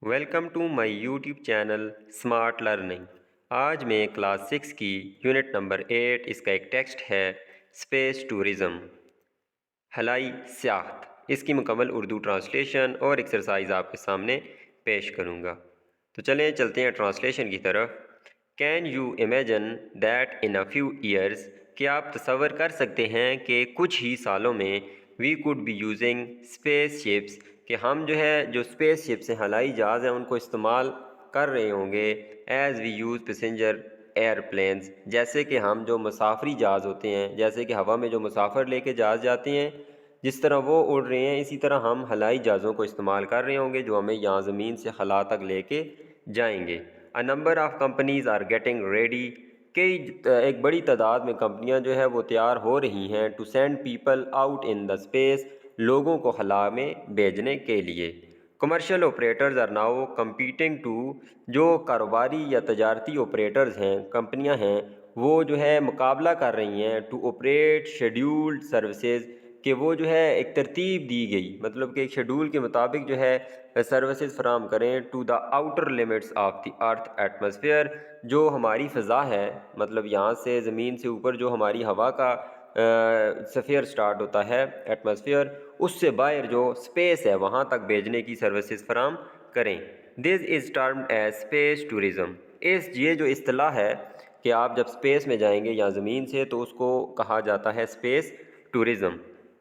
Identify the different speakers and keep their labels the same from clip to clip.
Speaker 1: Welcome to my YouTube channel smart learning. آج میں class 6 کی یونٹ نمبر 8 اس کا ایک ٹیکسٹ ہے اسپیس ٹورزم، خلائی سیاحت۔ اس کی مکمل اردو ٹرانسلیشن اور ایکسرسائز آپ کے سامنے پیش کروں گا۔ تو چلتے ہیں ٹرانسلیشن کی طرف۔ Can you imagine that in a few years, کیا آپ تصور کر سکتے ہیں کہ کچھ ہی سالوں میں we could be using space ships, کہ ہم جو اسپیس شپس ہیں، خلائی جہاز ہیں، ان کو استعمال کر رہے ہوں گے ایز وی یوز پیسنجر ایئرپلینس، جیسے کہ ہم جو مسافری جہاز ہوتے ہیں، جیسے کہ ہوا میں جو مسافر لے کے جہاز جاتے ہیں، جس طرح وہ اڑ رہے ہیں، اسی طرح ہم خلائی جہازوں کو استعمال کر رہے ہوں گے جو ہمیں یہاں زمین سے خلا تک لے کے جائیں گے۔ A number of companies are getting ready، ایک بڑی تعداد میں کمپنیاں جو ہے وہ تیار ہو رہی ہیں to send people out in the space، لوگوں کو خلا میں بھیجنے کے لیے۔ Commercial operators are now competing to, جو کاروباری یا تجارتی آپریٹرز ہیں، کمپنیاں ہیں، وہ جو ہے مقابلہ کر رہی ہیں ٹو آپریٹ شیڈیولڈ سروسز، کہ وہ جو ہے ایک ترتیب دی گئی، مطلب کہ ایک شیڈول کے مطابق جو ہے سروسز فراہم کریں to the outer limits of the earth atmosphere, جو ہماری فضا ہے، مطلب یہاں سے زمین سے اوپر جو ہماری ہوا کا سفیر سٹارٹ ہوتا ہے، ایٹماسفیئر، اس سے باہر جو اسپیس ہے وہاں تک بھیجنے کی سروسز فراہم کریں۔ دس is termed as space tourism, یہ جو اصطلاح ہے کہ آپ جب اسپیس میں جائیں گے یا زمین سے، تو اس کو کہا جاتا ہے space tourism.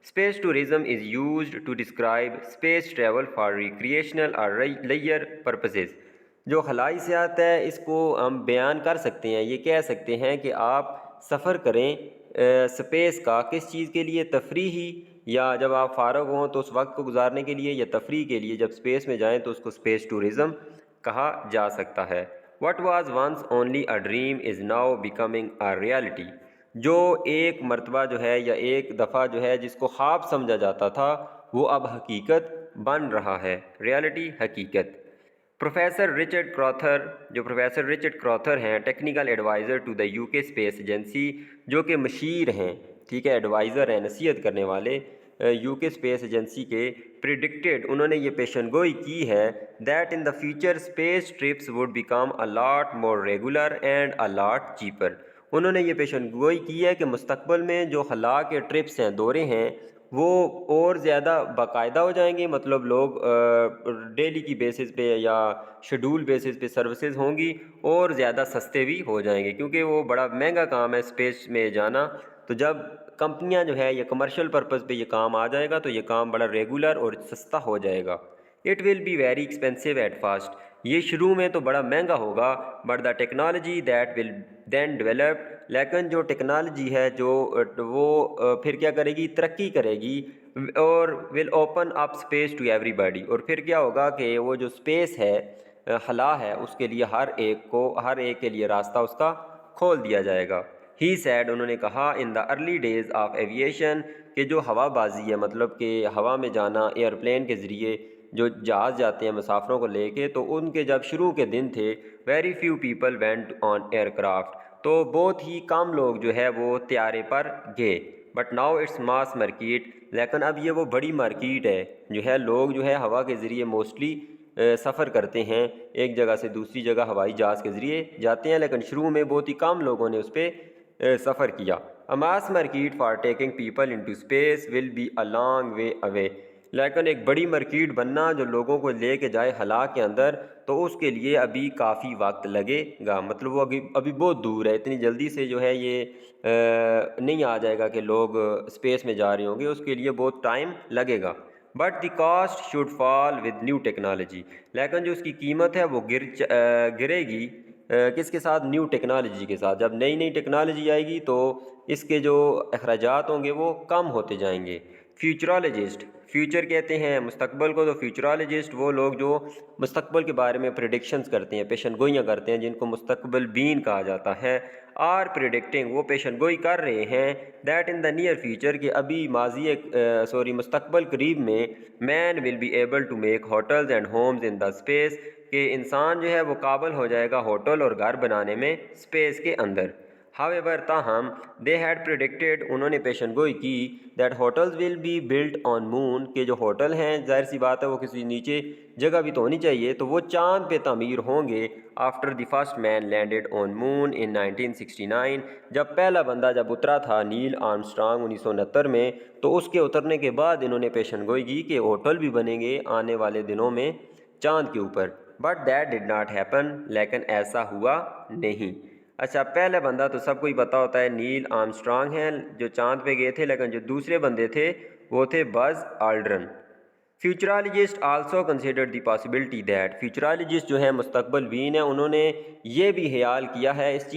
Speaker 1: Space tourism is used to describe space travel for recreational or leisure purposes۔ جو خلائی سیاحت ہے، اس کو ہم بیان کر سکتے ہیں، یہ کہہ سکتے ہیں کہ آپ سفر کریں سپیس کا، کس چیز کے لیے؟ تفریحی، یا جب آپ فارغ ہوں تو اس وقت کو گزارنے کے لیے، یا تفریح کے لیے جب سپیس میں جائیں تو اس کو سپیس ٹورزم کہا جا سکتا ہے۔ What was once only a dream is now becoming a reality۔ جو ایک مرتبہ جو ہے یا ایک دفعہ جو ہے جس کو خواب سمجھا جاتا تھا، وہ اب حقیقت بن رہا ہے۔ ریالٹی، حقیقت۔ پروفیسر رچرڈ کراوتھر، جو پروفیسر رچرڈ کراوتھر ہیں، technical adviser to the U K space agency, جو کہ مشیر ہیں، ٹھیک ہے، ایڈوائزر ہیں، نصیحت کرنے والے یو کے اسپیس ایجنسی کے، پریڈکٹڈ، انہوں نے یہ پیشن گوئی کی ہے that in the future space trips would become a lot more regular and a lot cheaper. انہوں نے یہ پیشن گوئی کی ہے کہ مستقبل میں جو خلا کے ٹرپس ہیں، دورے ہیں، وہ اور زیادہ باقاعدہ ہو جائیں گے، مطلب لوگ ڈیلی کی بیسس پہ یا شیڈول بیسس پہ سروسز ہوں گی، اور زیادہ سستے بھی ہو جائیں گے، کیونکہ وہ بڑا مہنگا کام ہے اسپیس میں جانا۔ تو جب کمپنیاں جو ہے یا کمرشل پرپز پہ یہ کام آ جائے گا تو یہ کام بڑا ریگولر اور سستا ہو جائے گا۔ It will be very expensive at first, یہ شروع میں تو بڑا مہنگا ہوگا، but the technology that will then developed, لیکن جو ٹیکنالوجی ہے جو وہ پھر کیا کرے گی؟ ترقی کرے گی، اور will open up space to everybody, اور پھر کیا ہوگا کہ وہ جو اسپیس ہے، خلا ہے، اس کے لیے ہر ایک کے لیے راستہ اس کا کھول دیا جائے گا۔ ہی سیڈ، انہوں نے کہا، in the early days of aviation, کہ جو ہوا بازی ہے، مطلب کہ ہوا میں جانا ایئرپلین کے ذریعے جو جہاز جاتے ہیں مسافروں کو لے کے، تو ان کے جب شروع کے دن تھے، very few people went on aircraft, تو بہت ہی کم لوگ جو ہے وہ طیارے پر گئے۔ But now it's mass market, لیکن اب یہ وہ بڑی مارکیٹ ہے، جو ہے لوگ جو ہے ہوا کے ذریعے موسٹلی سفر کرتے ہیں، ایک جگہ سے دوسری جگہ ہوائی جہاز کے ذریعے جاتے ہیں، لیکن شروع میں بہت ہی کم لوگوں نے اس پہ سفر کیا۔ A mass market for taking people into space will be a long way away، لیکن ایک بڑی مارکیٹ بننا جو لوگوں کو لے کے جائے خلا کے اندر، تو اس کے لیے ابھی کافی وقت لگے گا، مطلب وہ ابھی بہت دور ہے، اتنی جلدی سے جو ہے یہ نہیں آ جائے گا کہ لوگ اسپیس میں جا رہے ہوں گے، اس کے لیے بہت ٹائم لگے گا۔ But the cost should fall with new technology, لیکن جو اس کی قیمت ہے وہ گرے گی کس کے ساتھ؟ نیو ٹیکنالوجی کے ساتھ۔ جب نئی نئی ٹیکنالوجی آئے گی تو اس کے جو اخراجات ہوں گے وہ کم ہوتے جائیں گے۔ فیوچرالوجسٹ، فیوچر کہتے ہیں مستقبل کو، تو فیوچرالوجسٹ وہ لوگ جو مستقبل کے بارے میں پریڈکشنز کرتے ہیں، پیشن گوئیاں کرتے ہیں، جن کو مستقبل بین کہا جاتا ہے، آر پریڈکٹنگ، وہ پیشن گوئی کر رہے ہیں، that in the near future, کہ ابھی مستقبل قریب میں، man will be able to make hotels and homes in the space, کہ انسان جو ہے وہ قابل ہو جائے گا ہوٹل اور گھر بنانے میں اسپیس کے اندر۔ However, تاہم they had predicted, انہوں نے پیشن گوئی کی that hotels will be built on moon, کہ جو ہوٹل ہیں ظاہر سی بات ہے وہ کسی نیچے جگہ بھی تو ہونی چاہیے، تو وہ چاند پہ تعمیر ہوں گے after the first man landed on moon in 1969، جب پہلا بندہ جب اترا تھا نیل آرمسٹرانگ 1969 میں، تو اس کے اترنے کے بعد انہوں نے پیشن گوئی کی کہ ہوٹل بھی بنیں گے آنے والے دنوں میں چاند کے اوپر. But that did not happen, لیکن ایسا ہوا نہیں. اچھا، پہلا بندہ تو سب کو ہی پتہ ہوتا ہے نیل آرمسٹرانگ ہیں جو چاند پہ گئے تھے، لیکن جو دوسرے بندے تھے وہ تھے Buzz Aldrin. Futurologist also considered the possibility that, futurologist جو ہیں مستقبل بین ہیں، انہوں نے یہ بھی خیال کیا ہے، اس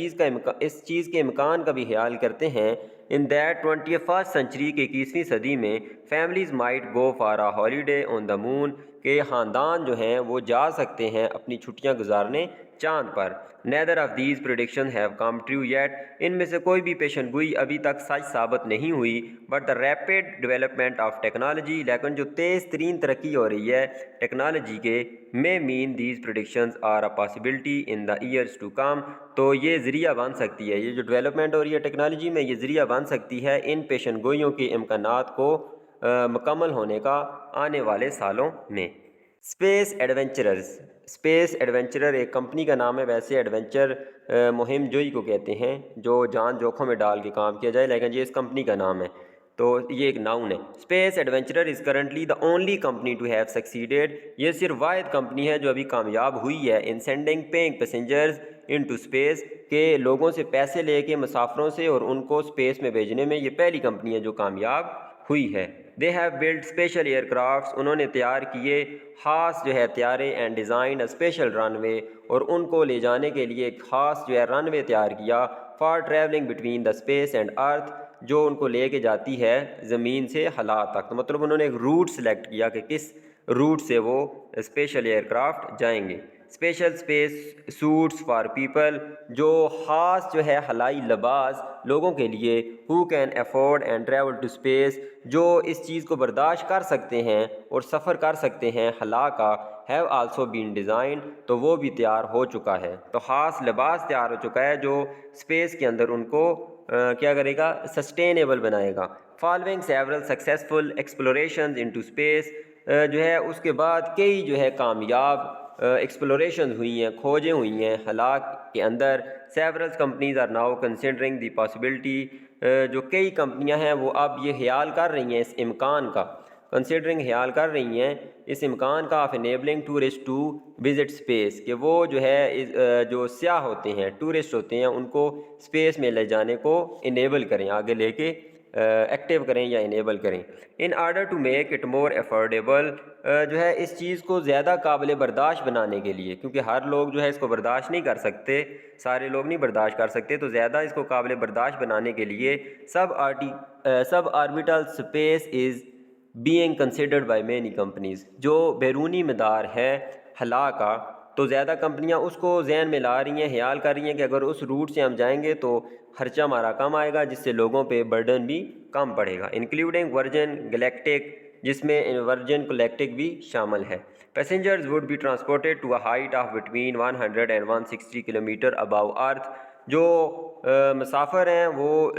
Speaker 1: چیز کے امکان کا بھی خیال کرتے ہیں ان دیٹ 21st سنچری کے 21ویں صدی میں families might go for a holiday on the moon, کہ خاندان جو ہیں وہ جا سکتے ہیں اپنی چھٹیاں گزارنے چاند پر. Neither of these prediction have come true yet, ان میں سے کوئی بھی پیشن گوئی ابھی تک سچ ثابت نہیں ہوئی. But the rapid development of technology, لیکن جو تیز ترین ترقی ہو رہی ہے ٹیکنالوجی کے، میں mean these predictions are a possibility in the years to come, تو یہ ذریعہ بن سکتی ہے، یہ جو ڈیولپمنٹ ہو رہی ہے ٹیکنالوجی میں یہ ذریعہ بن سکتی ہے ان پیشن گوئیوں کے امکانات کو مکمل ہونے کا آنے والے سالوں میں. اسپیس ایڈونچررز، اسپیس ایڈونچرر ایک کمپنی کا نام ہے، ویسے ایڈونچر مہم جوئی کو کہتے ہیں جو جان جوکھوں میں ڈال کے کام کیا جائے، لیکن یہ اس کمپنی کا نام ہے تو یہ ایک ناؤن ہے. Space adventurer is currently the only company to have succeeded, یہ صرف واحد کمپنی ہے جو ابھی کامیاب ہوئی ہے in sending paying passengers into space, کہ لوگوں سے پیسے لے کے مسافروں سے اور ان کو اسپیس میں بھیجنے میں یہ پہلی کمپنی ہے جو کامیاب ہوئی ہے. They have build special aircrafts, انہوں نے تیار کیے خاص جو ہے طیارے، and design a special runway, اور ان کو لے جانے کے لیے ایک خاص جو ہے رن وے تیار کیا for travelling between the space and earth, جو ان کو لے کے جاتی ہے زمین سے خلا تک. تو مطلب انہوں نے ایک روٹ سلیکٹ کیا کہ کس روٹ سے وہ اسپیشل ایئر کرافٹ جائیں گے. Special space suits for people, جو خاص جو ہے خلائی لباس لوگوں کے لیے who can afford and travel to space, جو اس چیز کو برداشت کر سکتے ہیں اور سفر کر سکتے ہیں خلا کا، ہیو آلسو بین ڈیزائن، تو وہ بھی تیار ہو چکا ہے. تو خاص لباس تیار ہو چکا ہے جو اسپیس کے اندر ان کو کیا کرے گا، سسٹینیبل بنائے گا. Following several successful explorations into space, جو ہے اس کے بعد کئی جو ہے کامیاب ایکسپلوریشنز ہوئی ہیں، کھوجیں ہوئی ہیں خلا کے اندر. Several companies are now considering the possibility, جو کئی کمپنیاں ہیں وہ اب یہ خیال کر رہی ہیں اس امکان کا، کنسیڈرنگ خیال کر رہی ہیں اس امکان کا of enabling tourist to visit space, کہ وہ جو ہے جو سیاح ہوتے ہیں، ٹورسٹ ہوتے ہیں، ان کو اسپیس میں لے جانے کو انیبل کریں، آگے لے کے ایکٹیو کریں یا انیبل کریں. In order to make it more affordable, جو ہے اس چیز کو زیادہ قابل برداشت بنانے کے لیے، کیونکہ ہر لوگ جو ہے اس کو برداشت نہیں کر سکتے، سارے لوگ نہیں برداشت کر سکتے، تو زیادہ اس کو قابل برداشت بنانے کے لیے سب orbital space is being considered by many companies, جو بیرونی مدار ہے خلا کا، تو زیادہ کمپنیاں اس کو ذہن میں لا رہی ہیں، خیال کر رہی ہیں کہ اگر اس روٹ سے ہم جائیں گے تو خرچہ ہمارا کم آئے گا، جس سے لوگوں پہ برڈن بھی کم پڑے گا. انکلوڈنگ ورجن گلیکٹک، جس میں ورجن گلیکٹک بھی شامل ہے. Passengers would be transported to a height of between 100 and 160 kilometre above earth, جو مسافر ہیں وہ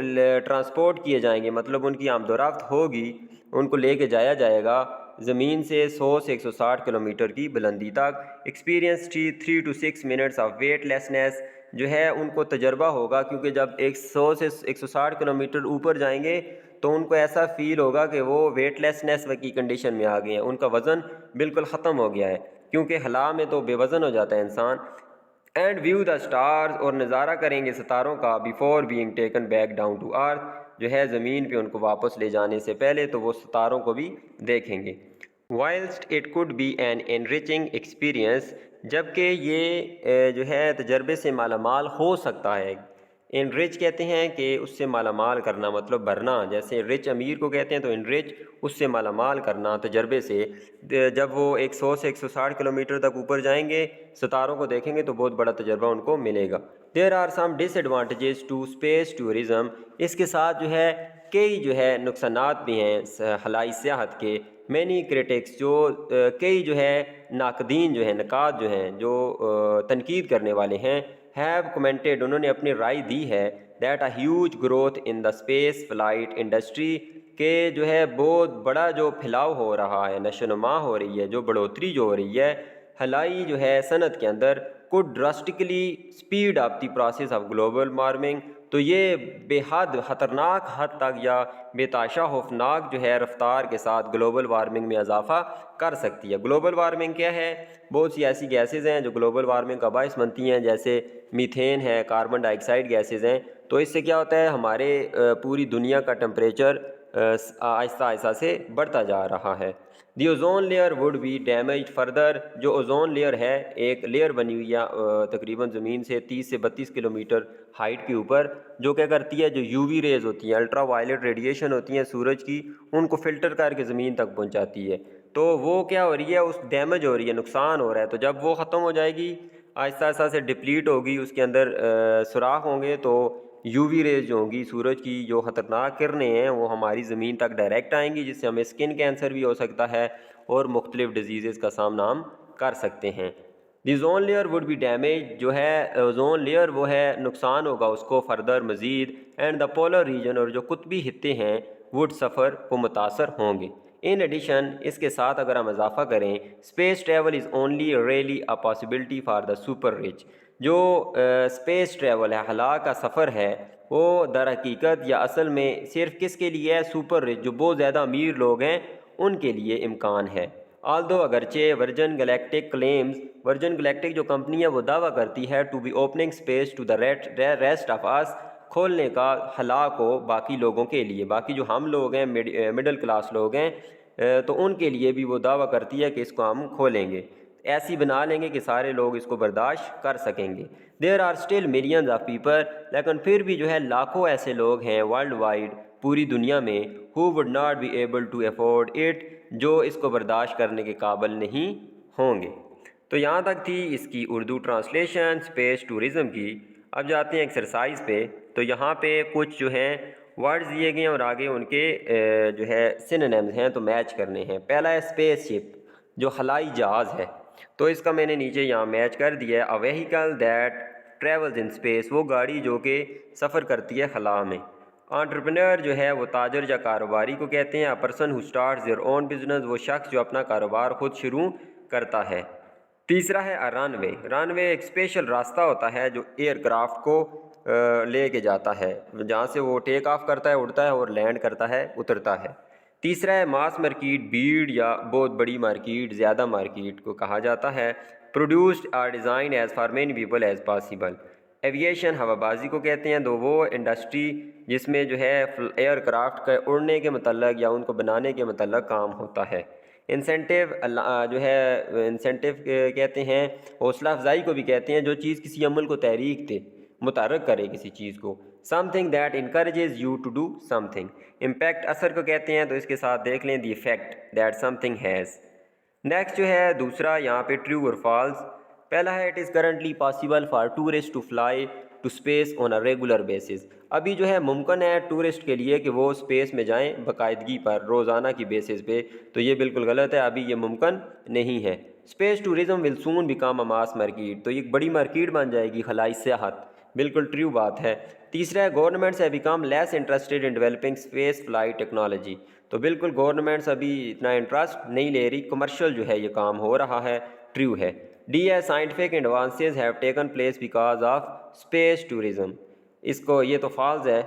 Speaker 1: ٹرانسپورٹ کیے جائیں گے، مطلب ان کی آمد و رفت ہوگی، ان کو لے کے جایا جائے گا زمین سے 100 سے 160 کلومیٹر کی بلندی تک. Experience 3 to 6 minutes of weightlessness, جو ہے ان کو تجربہ ہوگا، کیونکہ جب 100 سے 160 کلومیٹر اوپر جائیں گے تو ان کو ایسا فیل ہوگا کہ وہ ویٹ لیسنس کی کنڈیشن میں آ گئے ہیں، ان کا وزن بالکل ختم ہو گیا ہے، کیونکہ خلا میں تو بے وزن ہو جاتا ہے انسان. اینڈ ویو دا اسٹارز، اور نظارہ کریں گے ستاروں کا، before being taken back down to earth, جو ہے زمین پہ ان کو واپس لے جانے سے پہلے تو وہ ستاروں کو بھی دیکھیں گے. Whilst it could be an enriching experience, جبکہ یہ جو ہے تجربے سے مالا مال ہو سکتا ہے. انرچ کہتے ہیں کہ اس سے مالا مال کرنا، مطلب بھرنا، جیسے رچ امیر کو کہتے ہیں تو انرچ اس سے مالا مال کرنا تجربے سے. جب وہ 100 سے 160 کلومیٹر تک اوپر جائیں گے، ستاروں کو دیکھیں گے تو بہت بڑا تجربہ ان کو ملے گا. There are some disadvantages to space tourism, اس کے ساتھ جو ہے کئی جو ہے نقصانات بھی ہیں خلائی سیاحت کے. مینی کریٹکس، جو کئی جو ہے ناقدین جو ہیں، نقاد جو ہیں، جو تنقید کرنے والے ہیں، ہیو کمنٹڈ، انہوں نے اپنی رائے دی ہے that a huge growth in the space flight industry, کہ جو ہے بہت بڑا جو پھیلاؤ ہو رہا ہے، نشو نما ہو رہی ہے، جو بڑھوتری جو ہو رہی ہے خلائی جو ہے صنعت کے اندر، could drastically speed up the process of global warming. تو یہ بے حد خطرناک حد تک یا بے تحاشا خوفناک جو ہے رفتار کے ساتھ گلوبل وارمنگ میں اضافہ کر سکتی ہے۔ گلوبل وارمنگ کیا ہے؟ بہت سی ایسی گیسز ہیں جو گلوبل وارمنگ کا باعث بنتی ہیں، جیسے میتھین ہے، کاربن ڈائی آکسائڈ گیسز ہیں۔ تو اس سے کیا ہوتا ہے، ہمارے پوری دنیا کا ٹمپریچر آہستہ آہستہ سے بڑھتا جا رہا ہے۔ The ozone layer would be damaged further, جو اوزون لیئر ہے ایک لیئر بنی ہوئی ہے تقریباً زمین سے 30 سے 32 کلومیٹر ہائٹ کے اوپر، جو کیا کرتی ہے، جو یو وی ریز ہوتی ہیں، الٹرا وائلٹ ریڈیشن ہوتی ہیں سورج کی، ان کو فلٹر کر کے زمین تک پہنچاتی ہے۔ تو وہ کیا ہو رہی ہے، اس ڈیمیج ہو رہی ہے، نقصان ہو رہا ہے۔ تو جب وہ ختم ہو جائے گی، آہستہ آہستہ سے ڈپلیٹ ہوگی، اس کے اندر سوراخ ہوں گے، تو یو وی ریز جو ہوں گی سورج کی، جو خطرناک کرنیں ہیں، وہ ہماری زمین تک ڈائریکٹ آئیں گی، جس سے ہمیں اسکن کینسر بھی ہو سکتا ہے اور مختلف ڈیزیزز کا سامنا ہم کر سکتے ہیں۔ The ozone layer would be damage, جو ہے اوزون لیئر وہ ہے نقصان ہوگا اس کو فردر مزید، اینڈ دا پولر ریجن، اور جو قطبی خطے ہیں وڈ سفر، وہ متاثر ہوں گے۔ ان ایڈیشن، اس کے ساتھ اگر ہم اضافہ کریں، space travel is only really a possibility for the super rich, جو اسپیس ٹریول ہے، خلا کا سفر ہے، وہ در حقیقت یا اصل میں صرف کس کے لیے ہے؟ سپر رچ، جو بہت زیادہ امیر لوگ ہیں ان کے لیے امکان ہے۔ آلدو اگرچہ Virgin Galactic claims, Virgin Galactic جو کمپنی ہے وہ دعویٰ کرتی ہے to be opening space to the rest of us, کھولنے کا خلا کو باقی لوگوں کے لیے، باقی جو ہم لوگ ہیں مڈل کلاس لوگ ہیں، تو ان کے لیے بھی وہ دعویٰ کرتی ہے کہ اس کو ہم کھولیں گے، ایسی بنا لیں گے کہ سارے لوگ اس کو برداشت کر سکیں گے۔ There are still millions of people, لیکن پھر بھی جو ہے لاکھوں ایسے لوگ ہیں ورلڈ وائڈ، پوری دنیا میں، who would not be able to afford it، جو اس کو برداشت کرنے کے قابل نہیں ہوں گے۔ تو یہاں تک تھی اس کی اردو ٹرانسلیشن اسپیس ٹورزم کی۔ اب جاتے ہیں ایکسرسائز پہ۔ تو یہاں پہ کچھ جو ہیں ورڈز دیے گئے ہیں اور آگے ان کے جو ہے سینونیمز ہیں، تو میچ کرنے ہیں۔ پہلا ہے اسپیس شپ، جو خلائی جہاز ہے، تو اس کا میں نے نیچے یہاں میچ کر دیا ہے۔ اے vehicle that travels in space, وہ گاڑی جو کہ سفر کرتی ہے خلا میں۔ انٹرپرینور جو ہے وہ تاجر یا کاروباری کو کہتے ہیں۔ A person who starts their own business, وہ شخص جو اپنا کاروبار خود شروع کرتا ہے۔ تیسرا ہے رن وے، رن وے ایک اسپیشل راستہ ہوتا ہے جو ایئر کرافٹ کو لے کے جاتا ہے، جہاں سے وہ ٹیک آف کرتا ہے، اڑتا ہے، اور لینڈ کرتا ہے، اترتا ہے۔ تیسرا ہے ماس مارکیٹ، بھیڑ یا بہت بڑی مارکیٹ، زیادہ مارکیٹ کو کہا جاتا ہے۔ Produced or design as for many people as possible. Aviation ہوا بازی کو کہتے ہیں، تو وہ انڈسٹری جس میں جو ہے ایئر کرافٹ کے اڑنے کے متعلق یا ان کو بنانے کے متعلق کام ہوتا ہے۔ انسینٹیو جو ہے انسینٹیو کہتے ہیں، حوصلہ افزائی کو بھی کہتے ہیں، جو چیز کسی عمل کو تحریک دے، متحرک کرے کسی چیز کو۔ Something that encourages you to do something. Impact اثر کو کہتے ہیں، تو اس کے ساتھ دیکھ لیں the effect that something has. Next جو ہے دوسرا یہاں پہ ٹرو اور فالس۔ پہلا ہے it is currently possible for tourist to fly to space on a regular basis, ابھی جو ہے ممکن ہے ٹورسٹ کے لیے کہ وہ اسپیس میں جائیں باقاعدگی پر، روزانہ کی بیسس پہ، تو یہ بالکل غلط ہے، ابھی یہ ممکن نہیں ہے۔ Space tourism will soon become a mass market, تو یہ بڑی مارکیٹ بن جائے گی خلائی سیاحت، بالکل ٹریو بات ہے۔ تیسرا ہے governments have become less interested in developing space flight technology, تو بالکل گورنمنٹس ابھی اتنا انٹرسٹ نہیں لے رہی، کمرشل جو ہے یہ کام ہو رہا ہے، ٹریو ہے۔ ڈی ہے scientific advances have taken place because of space tourism, اس کو یہ تو فالز ہے۔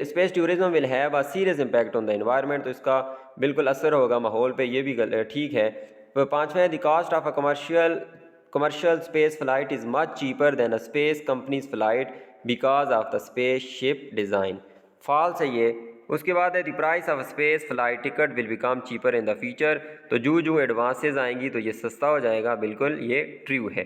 Speaker 1: Space tourism will have a serious impact on the environment, تو اس کا بالکل اثر ہوگا ماحول پہ، یہ بھی ٹھیک ہے۔ پانچواں ہے the cost of a commercial space flight is much cheaper than a space companies flight because of the space ship design, false ہے یہ۔ اس کے بعد ہے the price of space flight ticket will become cheaper in the future, تو جو advances آئیں گی تو یہ سستا ہو جائے گا، بالکل یہ ٹریو ہے۔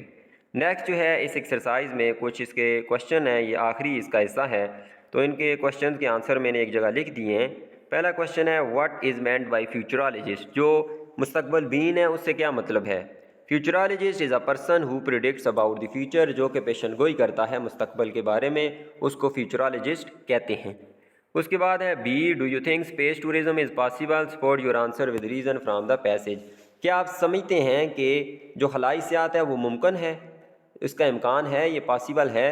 Speaker 1: نیکسٹ جو ہے اس ایکسرسائز میں کچھ اس کے کوشچن ہیں، یہ آخری اس کا حصہ ہے، تو ان کے کوشچن کے آنسر میں نے ایک جگہ لکھ دیے ہیں۔ پہلا کوشچن ہے what is meant by futurologist, جو مستقبل بین ہے اس سے کیا مطلب ہے؟ Futurologist is a person who predicts about the future, جو کہ پیشن گوئی کرتا ہے مستقبل کے بارے میں، اس کو فیوچرالوجسٹ کہتے ہیں۔ اس کے بعد ہے B do you think space tourism is possible, support your answer with reason from the passage, کیا آپ سمجھتے ہیں کہ جو خلائی سیاحت ہے وہ ممکن ہے، اس کا امکان ہے، یہ پاسبل ہے؟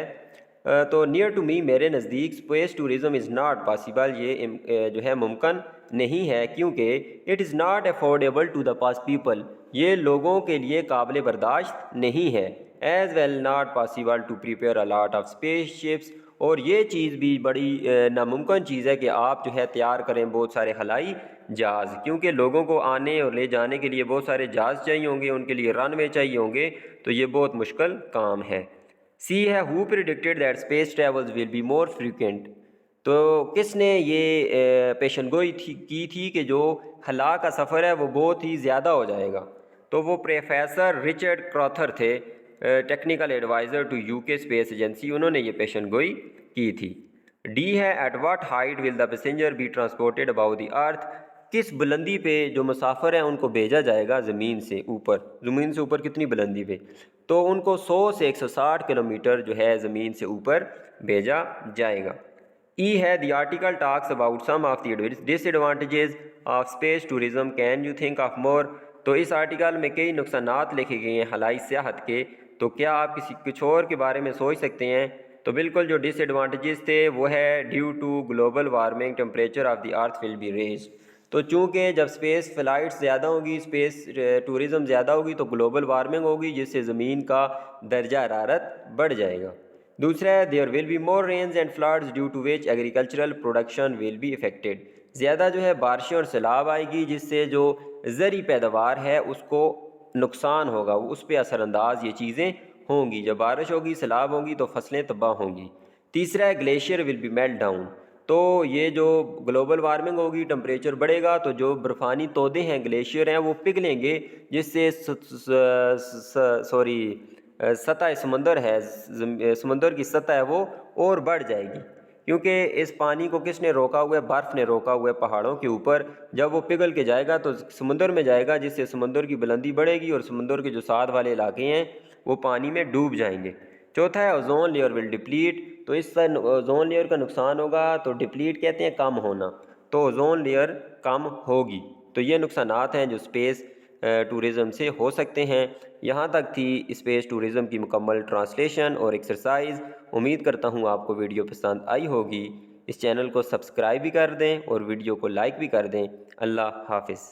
Speaker 1: تو نیئر ٹو می میرے نزدیک space tourism is not possible, یہ جو ہے ممکن نہیں ہے، کیونکہ it is not affordable to the mass people, یہ لوگوں کے لیے قابل برداشت نہیں ہے، as well not possible to prepare a lot of space ships, اور یہ چیز بھی بڑی ناممکن چیز ہے کہ آپ جو ہے تیار کریں بہت سارے خلائی جہاز، کیونکہ لوگوں کو آنے اور لے جانے کے لیے بہت سارے جہاز چاہیے ہوں گے، ان کے لیے رن وے چاہیے ہوں گے، تو یہ بہت مشکل کام ہے۔ سی ہے who predicted that space travels will be more frequent, تو کس نے یہ پیشن گوئی کی تھی کہ جو خلا کا سفر ہے وہ بہت ہی زیادہ ہو جائے گا؟ تو وہ پروفیسر رچرڈ کراتھر تھے، technical adviser to U K space agency, انہوں نے یہ پیشن گوئی کی تھی۔ ڈی ہے at what height will the passenger be transported about the earth, کس بلندی پہ جو مسافر ہیں ان کو بھیجا جائے گا زمین سے اوپر، زمین سے اوپر کتنی بلندی پہ؟ تو ان کو 100 سے 160 کلومیٹر جو ہے زمین سے اوپر بھیجا جائے گا۔ ای ہے the article talks about some of the disadvantages of space tourism, can you think of more, تو اس آرٹیکل میں کئی نقصانات لکھے گئے ہیں خلائی سیاحت کے، تو کیا آپ کچھ اور کے بارے میں سوچ سکتے ہیں؟ تو بالکل جو ڈس ایڈوانٹیجز تھے وہ ہے due to global warming temperature of the earth will be raised, تو چونکہ جب اسپیس فلائٹس زیادہ ہوگی، اسپیس ٹورزم زیادہ ہوگی تو گلوبل وارمنگ ہوگی، جس سے زمین کا درجہ حرارت بڑھ جائے گا۔ دوسرا ہے there will be more rains and floods due to which agricultural production will be affected, زیادہ جو ہے بارشیں اور سیلاب آئے گی، جس سے جو زرعی پیداوار ہے اس کو نقصان ہوگا، اس پہ اثر انداز یہ چیزیں ہوں گی، جب بارش ہوگی سیلاب ہوگی تو فصلیں تباہ ہوں گی۔ تیسرا ہے glacier will be melt down, تو یہ جو گلوبل وارمنگ ہوگی، ٹمپریچر بڑھے گا تو جو برفانی تودے ہیں، گلیشیئر ہیں، وہ پگھلیں گے، جس سے سطح سمندر ہے، سمندر کی سطح ہے وہ اور بڑھ جائے گی، کیونکہ اس پانی کو کس نے روکا ہوا ہے؟ برف نے روکا ہوا ہے پہاڑوں کے اوپر، جب وہ پگھل کے جائے گا تو سمندر میں جائے گا، جس سے سمندر کی بلندی بڑھے گی اور سمندر کے جو ساتھ والے علاقے ہیں وہ پانی میں ڈوب جائیں گے۔ چوتھا ہے اوزون لیئر ول ڈپلیٹ، تو اس سے اوزون لیئر کا نقصان ہوگا، تو ڈپلیٹ کہتے ہیں کم ہونا، تو اوزون لیئر کم ہوگی۔ تو یہ نقصانات ہیں جو اسپیس ٹورزم سے ہو سکتے ہیں۔ یہاں تک تھی اسپیس ٹورزم کی مکمل ٹرانسلیشن اور ایکسرسائز۔ امید کرتا ہوں آپ کو ویڈیو پسند آئی ہوگی۔ اس چینل کو سبسکرائب بھی کر دیں اور ویڈیو کو لائک بھی کر دیں۔ اللہ حافظ۔